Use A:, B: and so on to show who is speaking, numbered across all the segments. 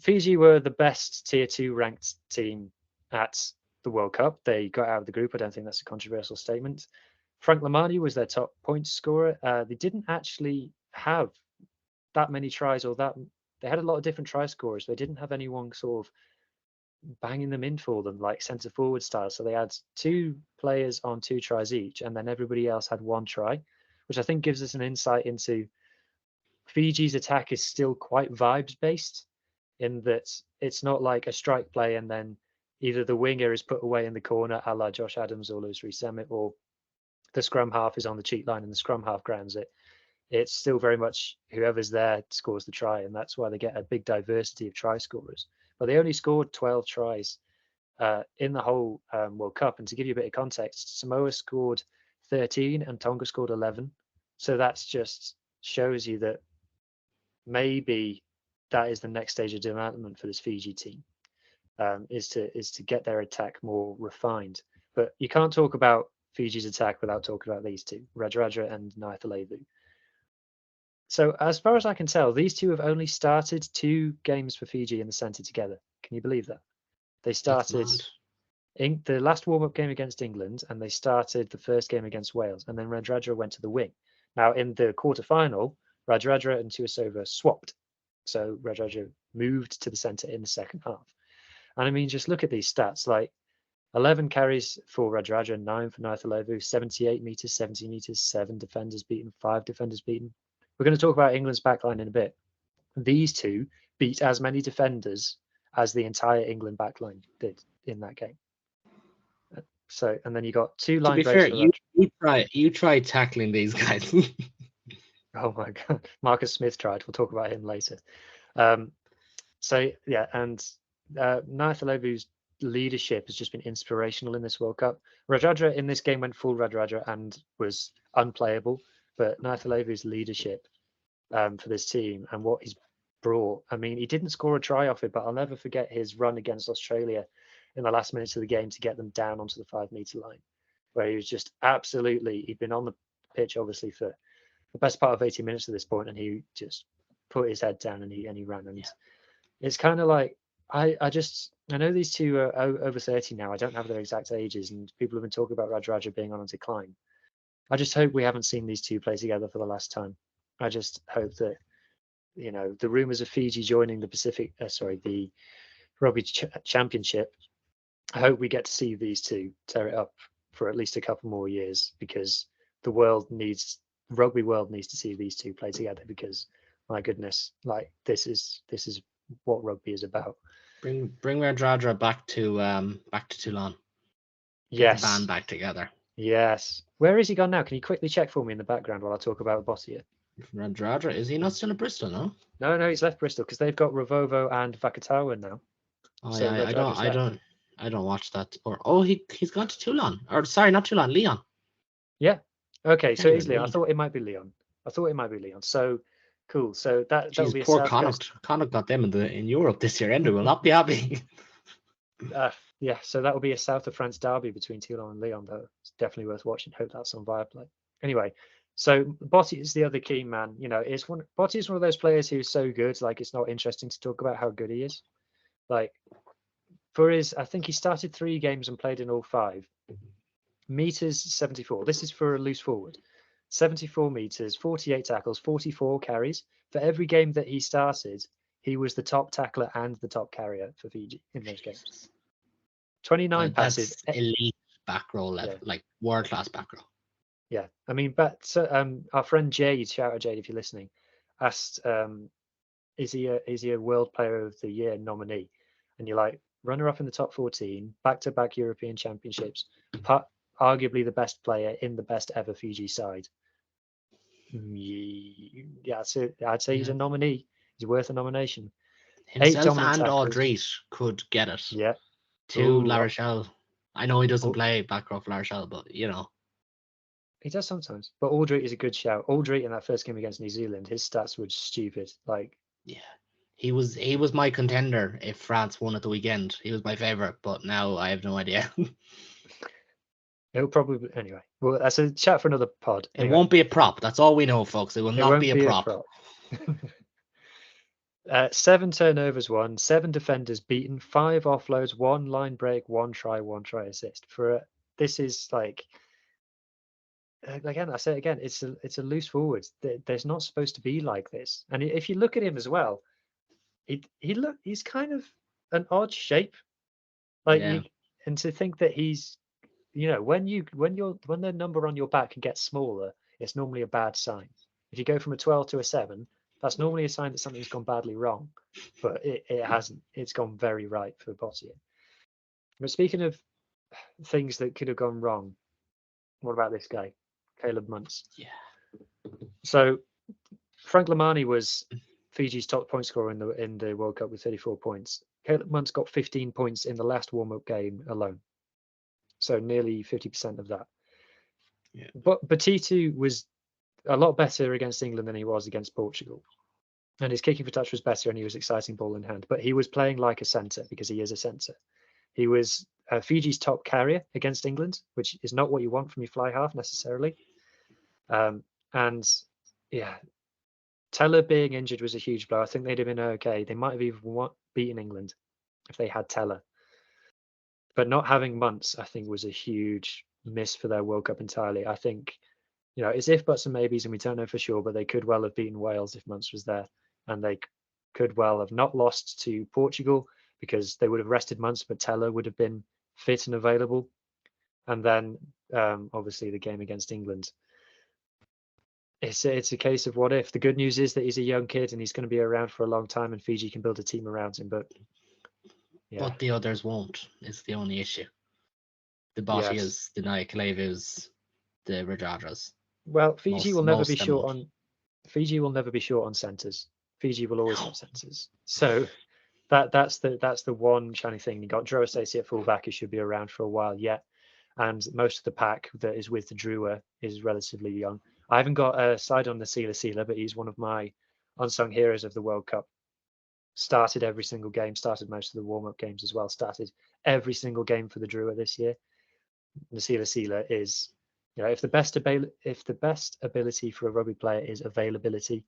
A: Fiji were the best tier 2 ranked team at the World Cup. They got out of the group. I don't think that's a controversial statement. Frank Lamani was their top point scorer. They didn't actually have that many tries, or that they had a lot of different try scorers. They didn't have anyone sort of banging them in for them, like centre forward style. So they had 2 players on 2 tries each, and then everybody else had 1 try, which I think gives us an insight into Fiji's attack is still quite vibes based, in that it's not like a strike play and then either the winger is put away in the corner, a la Josh Adams or Lewis Rees-Zammit, or the scrum half is on the cheat line and the scrum half grounds it. It's still very much whoever's there scores the try, and that's why they get a big diversity of try scorers. But they only scored 12 tries in the whole World Cup. And to give you a bit of context, Samoa scored 13 and Tonga scored 11. So that's just shows you that maybe that is the next stage of development for this Fiji team, is to get their attack more refined. But you can't talk about Fiji's attack without talking about these two, Radradra and Naithalevu. So as far as I can tell, these two have only started 2 games for Fiji in the centre together. Can you believe that? They started the last warm-up game against England, and they started the first game against Wales, and then Radradra went to the wing. Now, in the quarter-final, Radradra and Tuisova swapped. So Radradra moved to the centre in the second half. And I mean, just look at these stats, like 11 carries for Radradra, 9 for Naithalevu, 78 metres, 70 metres, 7 defenders beaten, 5 defenders beaten. We're going to talk about England's backline in a bit. These two beat as many defenders as the entire England backline did in that game. So, and then you got 2 line breaks. To
B: be fair, you try tackling these guys.
A: Oh my God, Marcus Smith tried. We'll talk about him later. So yeah, and Naithalevu's leadership has just been inspirational in this World Cup. Radradra in this game went full Radradra and was unplayable, but Naithalevu's leadership for this team and what he's brought. I mean, he didn't score a try off it, but I'll never forget his run against Australia in the last minutes of the game to get them down onto the 5-metre line, where he was just absolutely, he'd been on the pitch obviously for the best part of 80 minutes at this point, and he just put his head down and he ran. And it's kind of like, I know these two are over 30 now. I don't have their exact ages, and people have been talking about Radradra being on a decline. I just hope we haven't seen these two play together for the last time. I just hope that, you know, the rumours of Fiji joining the Rugby Championship, I hope we get to see these two tear it up for at least a couple more years, because the rugby world needs to see these two play together, because my goodness, like this is what rugby is about.
B: Bring Radradra back to Toulon.
A: Yes.
B: Get the band back together.
A: Yes. Where is he gone now? Can you quickly check for me in the background while I talk about Botia?
B: Radradra, is he not still at Bristol?
A: No, he's left Bristol because they've got Ravovo and Vakatawa now.
B: Oh so yeah, I don't watch that sport. Oh, he's gone to Toulon, or sorry, not Toulon, Leon.
A: Yeah. Okay, so it's Leon. I thought it might be Leon. So cool. So that'll be
B: poor Connacht. Connacht got them in Europe this year. Ender will not be happy.
A: Yeah, so that will be a South of France derby between Toulon and Leon, though. It's definitely worth watching. Hope that's on Viaplay. Anyway, so Botia is the other key man. You know, Botia is one of those players who's so good, like it's not interesting to talk about how good he is. Like I think he started 3 games and played in all 5. Meters 74. This is for a loose forward. 74 meters, 48 tackles, 44 carries. For every game that he started, he was the top tackler and the top carrier for Fiji in those games. 29 passes.
B: That's elite back row level, like world class back row.
A: Yeah, I mean, but our friend Jade, shout out Jade if you're listening, asked, is he a World Player of the Year nominee? And you're like, runner up in the top 14, back-to-back European Championships, arguably the best player in the best ever Fiji side. Yeah, I'd say he's a nominee. He's worth a nomination.
B: Himself and Audrey could get it.
A: Yeah.
B: To La Rochelle. I know he doesn't play back row for La Rochelle, but you know.
A: He does sometimes. But Audrey is a good shout. Audrey in that first game against New Zealand, his stats were stupid. Like,
B: yeah. He was my contender if France won at the weekend. He was my favourite, but now I have no idea.
A: It'll probably anyway. Well, that's a chat for another pod.
B: Anyway. It won't be a prop. That's all we know, folks. It will not be a prop.
A: 7 turnovers won, 7 defenders beaten, 5 offloads, 1 line break, 1 try assist. This is like again, I say it again, it's a loose forward. There's not supposed to be like this. And if you look at him as well, he's kind of an odd shape. Like
B: Yeah,
A: you, and to think that he's, when the number on your back gets smaller, it's normally a bad sign. If you go from a 12 to a 7, that's normally a sign that something's gone badly wrong. But it hasn't. It's gone very right for Botia. But speaking of things that could have gone wrong, what about this guy, Caleb Muntz?
B: yeah.
A: So Frank Lamani was Fiji's top point scorer in the World Cup with 34 points. Caleb Muntz got 15 points in the last warm-up game alone, so nearly 50% of that.
B: Yeah.
A: But Batitu was a lot better against England than he was against Portugal, and his kicking for touch was better, and he was exciting ball in hand. But he was playing like a centre because he is a centre. He was Fiji's top carrier against England, which is not what you want from your fly half necessarily. And yeah, Teller being injured was a huge blow. I think they'd have been okay. They might have even beaten England if they had Teller. But not having Muntz, I think, was a huge miss for their World Cup entirely. I think, it's if buts and maybes, and we don't know for sure, but they could well have beaten Wales if Muntz was there. And they could well have not lost to Portugal because they would have rested Muntz, but Teller would have been fit and available. And then, obviously, the game against England. It's a case of what if. The good news is that he's a young kid and he's going to be around for a long time, and Fiji can build a team around him. But yeah,
B: But the others won't, is the only issue. The
A: yes.
B: Botias, the Naikalevus, the Rajadras.
A: Well, Fiji will never
B: Most
A: be
B: of them
A: short
B: won't.
A: on Fiji will never be short on centres. Fiji will always have centres. So that's the one shiny thing. You got Droa Stacey at fullback, who should be around for a while yet, and most of the pack that is with the Drua is relatively young. I haven't got a side on the Sila, but he's one of my unsung heroes of the World Cup. Started every single game, started most of the warm-up games as well, started every single game for the Drua this year. Nasila Sila is, if the best ability for a rugby player is availability,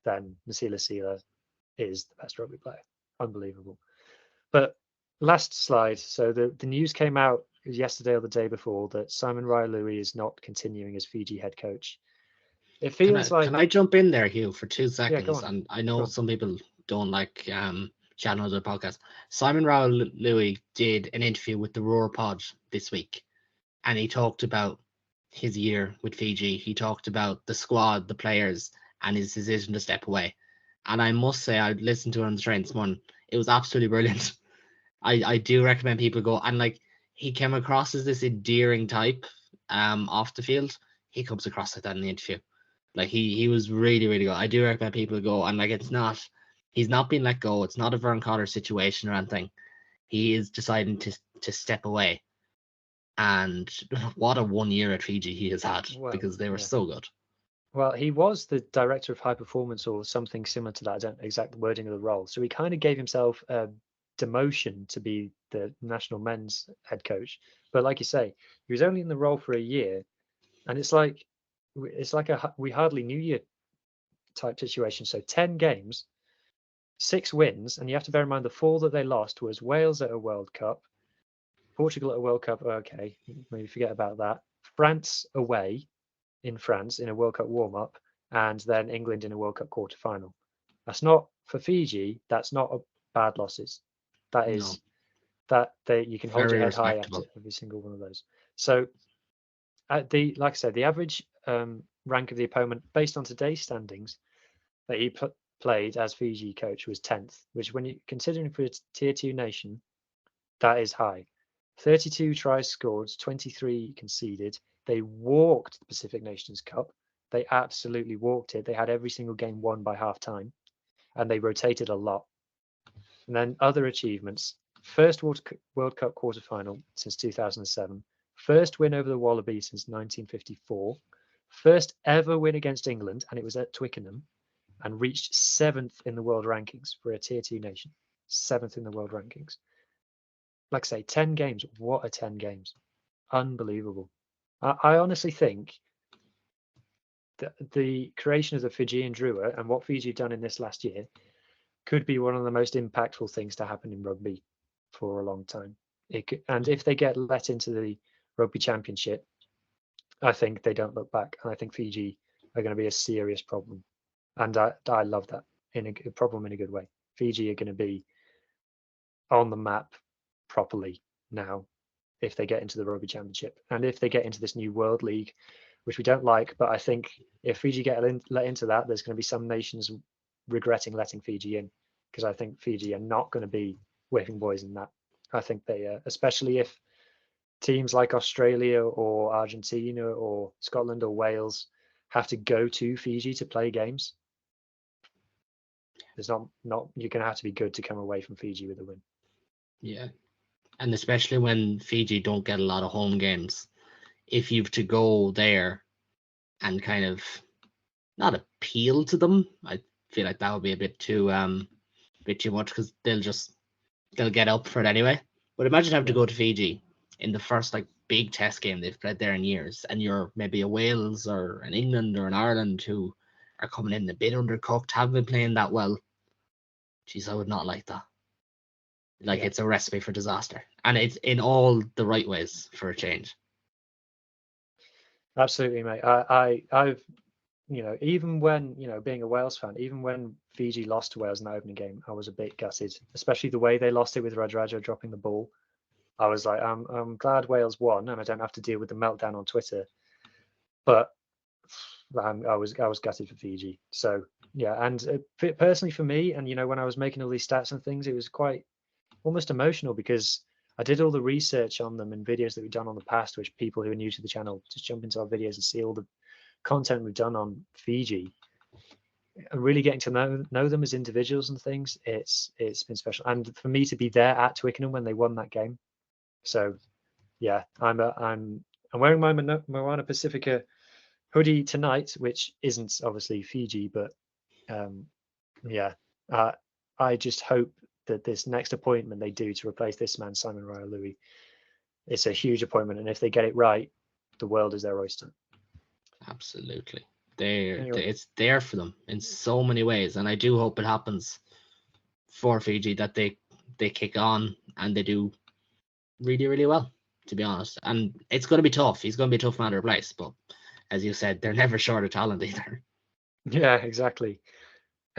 A: then Nasila Sila is the best rugby player. Unbelievable. But last slide. So the news came out yesterday or the day before that Simon Raiwalui is not continuing as Fiji head coach. It
B: Can
A: feels
B: I
A: like,
B: can I jump in there, Hugh, for two
A: yeah, go
B: seconds?
A: on,
B: And I
A: go
B: know
A: on.
B: some people don't like Shannon the podcast. Simon Rowell Louis did an interview with the Roar Pod this week, and he talked about his year with Fiji. He talked about the squad, the players, and his decision to step away. And I must say, I listened to it on the train this morning. It was absolutely brilliant. I do recommend people go, and like, he came across as this endearing type off the field. He comes across like that in the interview. Like he was really, really good. I do recommend people go, and like, he's not being let go. It's not a Vern Cotter situation or anything. He is deciding to step away. And what a 1 year at Fiji he has had,
A: Well,
B: because they were
A: yeah.
B: so good.
A: Well, he was the director of high performance or something similar to that. I don't know exact wording of the role. So he kind of gave himself a demotion to be the national men's head coach. But like you say, he was only in the role for a year, and it's like we hardly knew you type situation. So 10 games, 6 wins, and you have to bear in mind the 4 that they lost was Wales at a World Cup, Portugal at a World Cup. Okay, maybe forget about that. France away in France in a World Cup warm up, and then England in a World Cup quarter final. That's not for Fiji. That's not a bad losses. That
B: No,
A: is that you can hold your
B: very
A: head high after
B: respectable.
A: every single one of those. So like I said, the average rank of the opponent based on today's standings that he played as Fiji coach was 10th, which when you considering for a tier 2 nation, that is high. 32 tries scored, 23 conceded. They walked the Pacific Nations Cup. They absolutely walked it. They had every single game won by half time, and they rotated a lot. And then other achievements: first World Cup quarterfinal since 2007, first win over the Wallabies since 1954, first ever win against England, and it was at Twickenham, and reached 7th in the world rankings for a tier 2 nation. 7th in the world rankings. Like I say, 10 games. What a 10 games. Unbelievable. I honestly think that the creation of the Fijian Drua and what Fiji have done in this last year could be one of the most impactful things to happen in rugby for a long time. And if they get let into the Rugby Championship, I think they don't look back, and I think Fiji are going to be a serious problem. And I love that, in a problem in a good way. Fiji are going to be on the map properly now if they get into the Rugby Championship, and if they get into this new World League, which we don't like. But I think if Fiji get let into that, there's going to be some nations regretting letting Fiji in, because I think Fiji are not going to be whipping boys in that. I think they, especially if teams like Australia or Argentina or Scotland or Wales have to go to Fiji to play games, there's not you're going to have to be good to come away from Fiji with a win.
B: Yeah, and especially when Fiji don't get a lot of home games, if you've to go there and kind of not appeal to them, I feel like that would be a bit too much, because they'll get up for it anyway. But imagine having to go to Fiji in the first like big test game they've played there in years, and you're maybe a Wales or an England or an Ireland who are coming in a bit undercooked, haven't been playing that well. Jeez, I would not like that. Like, it's a recipe for disaster, and it's in all the right ways for a change.
A: Absolutely, mate. I've even when being a Wales fan, even when Fiji lost to Wales in that opening game, I was a bit gutted, especially the way they lost it with Raja dropping the ball. I was like, I'm glad Wales won, and I don't have to deal with the meltdown on Twitter. But I was gutted for Fiji. So yeah, and personally for me, and when I was making all these stats and things, it was quite almost emotional, because I did all the research on them and videos that we've done on the past, which people who are new to the channel just jump into our videos and see all the content we've done on Fiji. And really getting to know them as individuals and things, it's been special. And for me to be there at Twickenham when they won that game, so yeah, I'm wearing my Moana Pacifica hoodie tonight, which isn't obviously Fiji, but yeah, I just hope that this next appointment they do to replace this man, Simon Raiwalui, it's a huge appointment, and if they get it right, the world is their oyster.
B: Absolutely. It's there for them in so many ways, and I do hope it happens for Fiji, that they kick on and they do really, really well, to be honest. And it's going to be tough. He's going to be a tough man to replace, but as you said, they're never short of talent either.
A: Yeah, exactly.